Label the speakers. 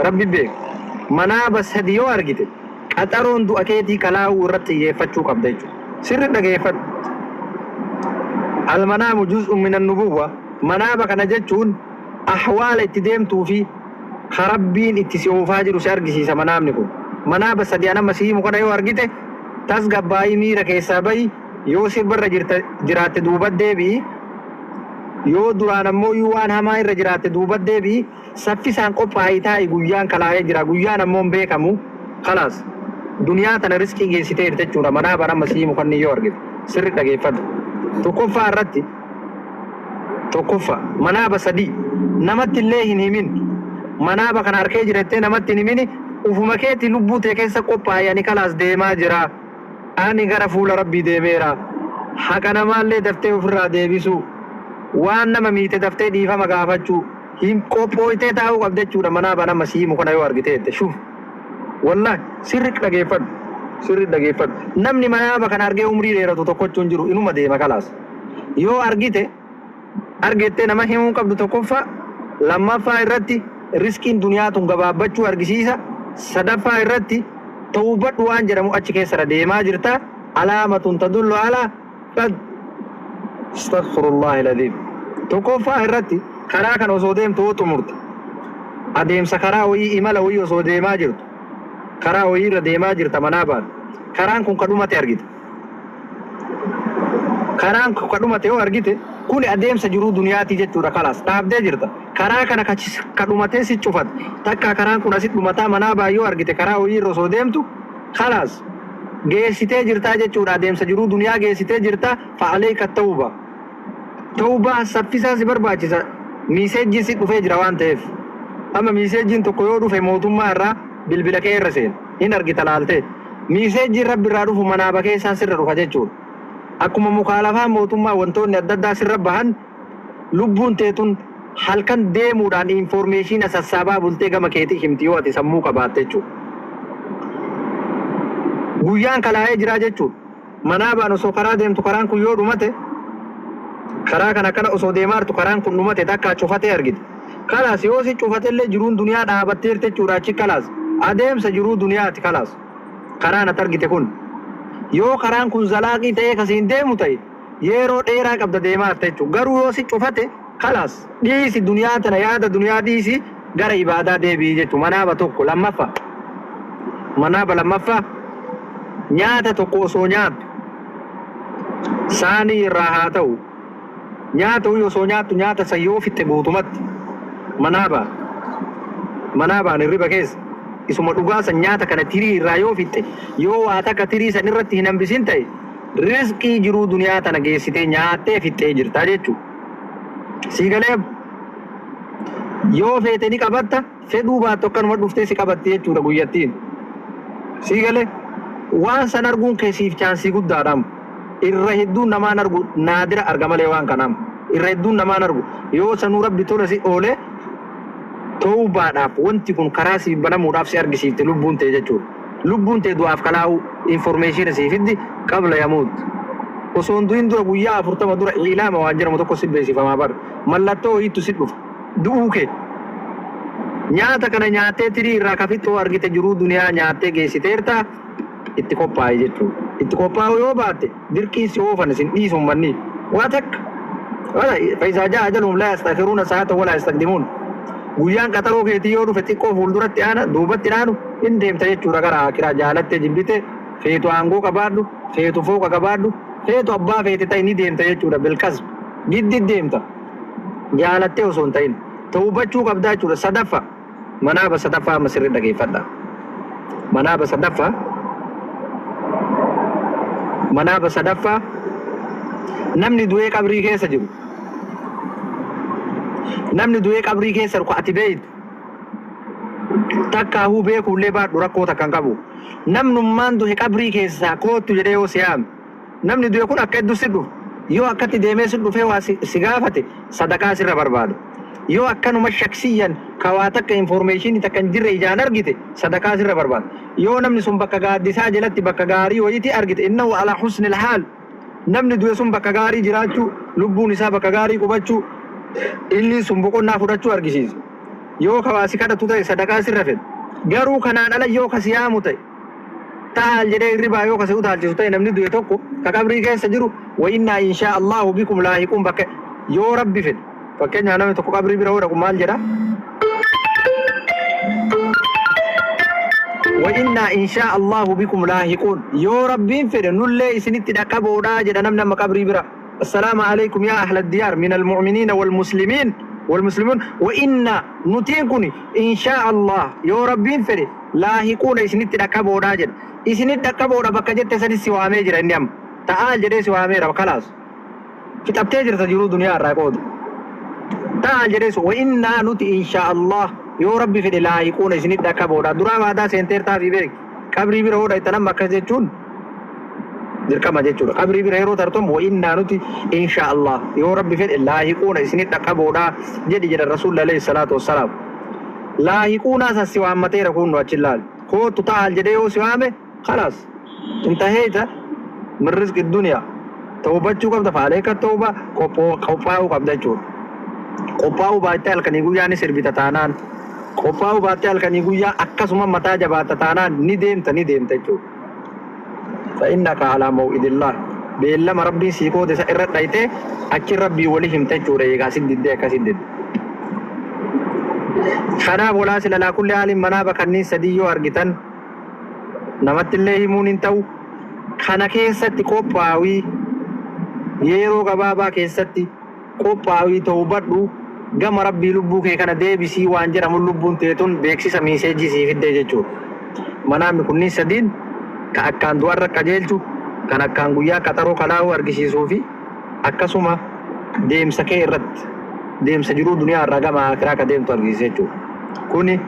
Speaker 1: rabbi beek manaaba sadii yoo argite qaxaroon du'a keetii kalaa'uu irratti xiyyeeffachuu qabda jechuudha. Sirri dhageeffadhu. Almanaamu juz'un min an-nubuwwa manaaba kana jechuun ahwaala itti deemtuu fi karabbiin itti si oofaa jiru si argisiisa manaabni kun. Manaaba sadii anama siimu kana yoo argite tasgabbaa'ii miira keessaa bahi yoo sirbarra jiraatte duuba deebi'i. Yoo duraan ammoo waan hamaa irra jiraatte duuba deebi'i. Saffisaan qophaa'ii taa'i guyyaan kalaa'ee jira guyyaan ammoo hin beekamu. Khalaas duniyaa tana riskii geessitee jechuudha manaaba anama siimu kan yoo argite sirri dhageeffadhu. Tokkoffaa irratti tokkoffaa manaaba sadii namatti illee hin himin manaaba kana harkee jirattee namatti hin himini ufuma keetti lubbuu tee keessa qophaa'ee ani kalaas deemaa jira ani gara fuula rabbii deemeera haqa namaallee daftee ofirraa deebisu waan nama miite daftee dhiifama gaafachuu hin qophooytee taa'uu qabda jechuudha manaaba nama siimu kana yoo argiteette shuuf wallahi sirri dhageeffadhu. Sirri dhageeffadhu. Namni manaaba kana argee umrii dheeratu tokkochuun jiru inuma deema kalaas. Yoo argettee nama himuu qabdu tokkoffaa lammaffaa irratti riskiin duniyaa tun gabaabbachuu argisiisa. Sadaffaa irratti tawbadhu waan jedhamu achi keessa deemaa jirta. Alaamatun tadullu alaa qad astaghfirullahi alazim. Tokkoffaa irratti karaa kan osoo deemtu xumurte. Adeemsa karaa wayii imala wayii osoo deemaa jirtu. Karaa wayii irra deemaa jirta manaabaan karaan kun kadhumate argite karaan kun kadhumate yoo argite kun adeemsa jiruu duniyaatii jechuudha kalaas dhaabdee jirta karaa kana kadhumatee si cufat takka karaan kun asit dhumataa manaabaa yoo argite karaa wayii irra osoo deemtu kalaas geessitee jirtaa jechuudha adeemsa jiruu duniyaa geessitee jirta fa'aleeka tawbaa saffisaa si barbaachisa miiseejjiin si dhufee jira waan ta'eef amma miiseejjiin tokko yoo dhufe mootummaa irraa bilbila kee irra seen hin argita laaltee miiseejjiin rabbi irraa dhufu manaaba keessaa sirra dhufa jechuudha. Akkuma mukaalafaa mootummaa wantoonni adda addaa sirra bahan lubbuun teetun halkan deemuudhaan informeeshina sassaabaa bultee gama keetii himti yoo ati sammuu qabaatte jechuudha. Guyyaan kalaa'ee jiraa jechuudha. Manaabaan osoo karaa deemtu karaan kun yoo dhumate karaa kana kana osoo deemaa jirtu karaan kun dhumate takka cufatee argite. Kalaas yoo si cufatellee jiruun duniyaa dhaabatteerte jechuudha achi kalaas. Adeemsa jiruu duniyaati kalaas karaan ati argite kun yoo karaan kun zalaaqii ta'ee kasiin deemu ta'e yeroo dheeraa qabda deemaa jirta jechuudha garuu yoo si cufate kalaas dhiisi duniyaa tana yaada duniyaa dhiisi gara ibaadaa deebi'i jechuudha manaaba tokko lammaffaa manaaba lammaffaa nyaata tokko osoo nyaattu saanii irraa haa ta'u nyaata osoo nyaattu nyaata san yoo fitte guutumatti manaabaan hirriba keessa isuma dhugaasan nyaata kana tirii irraa yoo fitte yoo waa takka tirii san irratti hin hambisin ta'e riskii jiruu duniyaa tana geessitee nyaattee fixxee jirta jechuudha. Siigalee yoo feete ni qabatta fedhuu baattu akkanuma dhuftee si qabatti jechuudha guyyattiin. Siigalee waan san arguun keessiif chaansii guddaadhaam. Irra hedduun namaan argu naadira arga malee waan kanaam. Irra hedduun namaan argu yoo sanuu rabbi tola si oolee tawbaadhaaf wanti kun karaa siif banamuudhaaf si argisiifte lubbuun tee jechuudha. Lubbuun tee du'aaf kalaa'u informeeshina siifiddi qabla yamuut. Osoo du'in dura guyyaa 40 dura ilaama waan jedhamu tokko si beeksifamaa bara. Mallattoo wayiitu si dhufa. Du'uu kee. Nyaata kana nyaattee tirii irraa kafixxoo argite jiruu duniyaa nyaattee geessiteerta itti qophaa'e jechuudha. Itti qophaa'u yoo baatte dirqiin si oofan isin dhiisuun manni. Waa takka. Faisaa jaa ajaluun laa yastaakhiruuna sa'aata walaa yastakdimuun. Guyyaan qaxaroo keetii yoo dhufe xiqqoo fuulduratti aana duubatti dhaanu hin deemta jechuudha gara akiraa jaalattee jibbite feetu aangoo qabaadhu feetu fooqa qabaadhu feetu abbaa feete ta'e ni deemta jechuudha bilkas giddi deemta jaalattee osoo hin ta'in tawbachuu qabdaa jechuudha. Sadaffa manaaba sadaffaa amma sirri dhageeffadha. Manaaba sadaffaa namni du'ee qabrii keessa jiru. Namni du'ee qabrii keessa ruku ati beeytu takka huu beekuullee baadhu rakkoo takkan qabu. Namnummaan du'e qabrii keessaa kootu jedhee yoo si yaame namni du'e kun akka hedduu si dhufu yoo akkatti deemee si dhufee waa si gaafate sadaqaa sirra barbaadu. Yoo akkanuma shaksiyyan kawaa takka informeeshinii takka hin jirre ijaan argite sadaqaa sirra barbaadu. Yoo namni sun bakka gaaddisaa jalatti bakka gaarii wayitii argite innahu ala husnil haal namni du'e sun bakka gaarii jiraachuu lubbuun isaa bakka gaarii qubachuu inni sun boqonnaa fudhachuu argisiisa. yoo kawaasi kadhatu ta'e sadaqaa sirra fedha. Garuu kanaan ala yoo kasi yaamu ta'e taal jedhee ribaa yoo kasi utaalchisu ta'e namni du'e tokko ka qabrii keessa jiru wa innaa inshaa Allahu bikum laahiquun bakka yoo rabbi fedhe fakkeenyaaf namni tokko qabrii bira hodhaku maal jedha wa innaa inshaa Allahu bikum laahiquun yoo rabbiin fedhe nullee isinitti dhaqqaboodhaa jedha namni amma qabrii bira assalaamu alaykum yaa ahla diyaar min almu'miniina walmuslimiin والمسلمون وإن نتيكون إن شاء الله يا ربين فري لاحقون إسنيت دكابو راجل إسنيت دكابو ربك جت سدي سوامي جرا نيام تعال جري سوامي رب خلاص كتاب تجر تجرو دنيا راكود تعال جري سو وإن نتي إن شاء الله يا ربي فري لاحقون إسنيت دكابو را درا وادا سنتر تافي بيك قبري بيرو راي تنام مكة جون dirqama jechuudha qabrii bira yeroo tartoom wa innaa nuti insha Allah yoo rabbi fedhe laahiquuna isinit dhaqqaboodha jedhi jedha rasuulli alayhi salaatu wassalaam laahiquuna san si waammateera kun nu achi laal kootu ta'al jedhee yoo si waame khalaas intaheeta min rizqi duniyaa tawbachuu qabda faaleeka tawba qophaa'uu qabda jechuudha qophaa'uu baattee halkanii guyyaa ni sirbita taanaan qophaa'uu baattee halkanii guyyaa akkasuma mataa jabaata taanaan ni deemta jechuudha فإنك على موعد الله بيلما ربي سيكو دسا إرد دايته أكي ربي وليهم تجورة يغا سدد ديكا سدد خنا بولا سللا كل حال منابا خنين سديو أرغتان نمت الله مون انتو خنا كيستي قوباوي يرو غبابا كيستي قوباوي توبادو غم ربي لبو كي كان ديبسي وانجر أمول لبون تيتون بيكسي سميسيجي سيفد دي جور منامي كنين سدين ka akkaan du'arra qajeelchu kan akkaan guyyaa qaxaroo kalaa'uu argisiisuu fi akkasuma deemsa kee irratti deemsa jiruu duniyaa irraa gama akiraa ka deemtu argisiisa jechuudha. Kuni